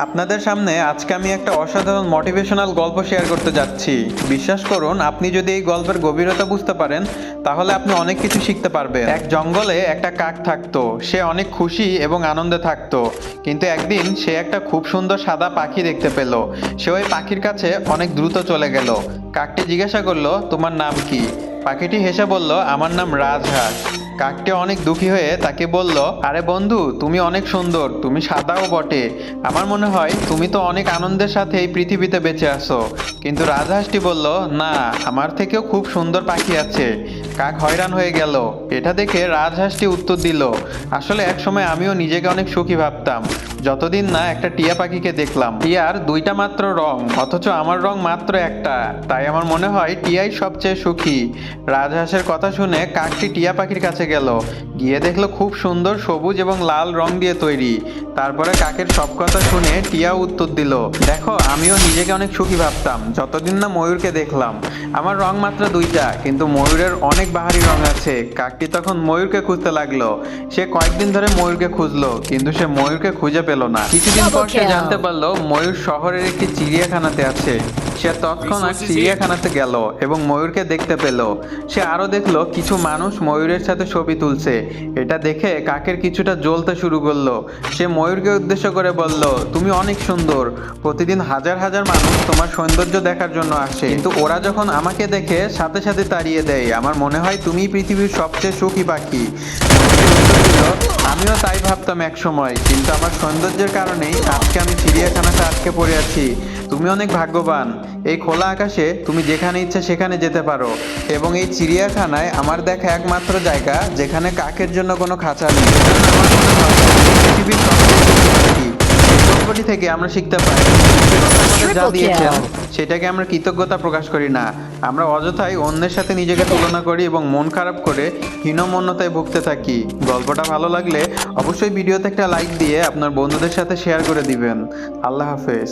আপনাদের সামনে আজকে আমি একটা অসাধারণ মোটিভেশনাল গল্প শেয়ার করতে যাচ্ছি। বিশ্বাস করুন, আপনি যদি এই গল্পের গভীরতা বুঝতে পারেন তাহলে আপনি অনেক কিছু শিখতে পারবেন। এক জঙ্গলে একটা কাক থাকতো। সে অনেক খুশি এবং আনন্দে থাকতো। কিন্তু একদিন সে একটা খুব সুন্দর সাদা পাখি দেখতে পেল। সে ওই পাখির কাছে অনেক দ্রুত চলে গেল। কাকটি জিজ্ঞাসা করলো, তোমার নাম কি? পাখিটি হেসে বলল, আমার নাম রাজহাঁস। কাকটি অনেক দুঃখী হয়ে তাকে বলল, আরে বন্ধু, তুমি অনেক সুন্দর, তুমি সাদাও বটে। আমার মনে হয় তুমি তো অনেক আনন্দের সাথে এই পৃথিবীতে বেঁচে আছো। কিন্তু রাজহাঁসটি বলল, না, আমার থেকেও খুব সুন্দর পাখি আছে। কাক হয়রান হয়ে গেল। এটা দেখে রাজহাঁসটি উত্তর দিল, আসলে একসময় আমিও নিজেকে অনেক সুখী ভাবতাম, যতদিন না একটা টিয়া পাখিকে দেখলাম। টিয়ার দুইটা মাত্র রং, অথচ আমার রং মাত্র একটা। তাই আমার মনে হয় টিয়াই সবচেয়ে সুখী। রাজহাঁসের কথা শুনে কাকটি টিয়া পাখির কাছে গেল। গিয়ে দেখলো খুব সুন্দর সবুজ এবং লাল রং দিয়ে তৈরি। তারপরে কাকের সব কথা শুনে টিয়া উত্তর দিল, দেখো, আমিও নিজেকে অনেক সুখী ভাবতাম যতদিন না ময়ূরকে দেখলাম। আমার রং মাত্র দুইটা, কিন্তু ময়ূরের অনেক বাহারি রং আছে। কাকটি তখন ময়ূরকে খুঁজতে লাগলো। সে কয়েকদিন ধরে ময়ূরকে খুঁজলো, কিন্তু সে ময়ূরকে খুঁজে পেল না। কিছুদিন পর সে জানতে পারলো ময়ূর শহরের একটি চিড়িয়াখানাতে আছে। সে তৎক্ষণাৎ চিড়িয়াখানাতে গেল এবং ময়ূরকে দেখতে পেল। সে আরো দেখলো কিছু মানুষ ময়ূরের সাথে ছবি তুলছে। এটা দেখে কাকের কিছুটা জ্বলতে শুরু করলো। সে ময়ূরকে উদ্দেশ্য করে বলল, তুমি অনেক সুন্দর, প্রতিদিন হাজার হাজার মানুষ তোমার সৌন্দর্য দেখার জন্য আসে, কিন্তু ওরা যখন আমাকে দেখে সাথে সাথে তাড়িয়ে দেয়। আমার মনে হয় তুমি পৃথিবীর সবচেয়ে সুখী পাখি। আমিও তাই ভাবতাম এক সময়, কিন্তু আমার সৌন্দর্যের কারণেই আজকে আমি চিড়িয়াখানাতে আটকে পড়ে আছি। তুমি অনেক ভাগ্যবান। এই খোলা আকাশে তুমি যেখানে ইচ্ছে সেখানে যেতে পারো, এবং এই চিড়িয়াখানায় আমার দেখা একমাত্র জায়গা যেখানে কাকের জন্য কোনো খাঁচা নেই। পৃথিবীর সবচেয়ে সুখী পাখি। এই গল্পটি থেকে আমরা শিখতে পারি, আমাদের যা দিয়েছেন সেটাকে আমরা কৃতজ্ঞতা প্রকাশ করি না। আমরা অযথাই অন্যের সাথে নিজেকে তুলনা করি এবং মন খারাপ করে হীনমন্যতায় ভুগতে থাকি। গল্পটা ভালো লাগলে অবশ্যই ভিডিওতে একটা লাইক দিয়ে আপনার বন্ধুদের সাথে শেয়ার করে দিবেন। আল্লাহ হাফেজ।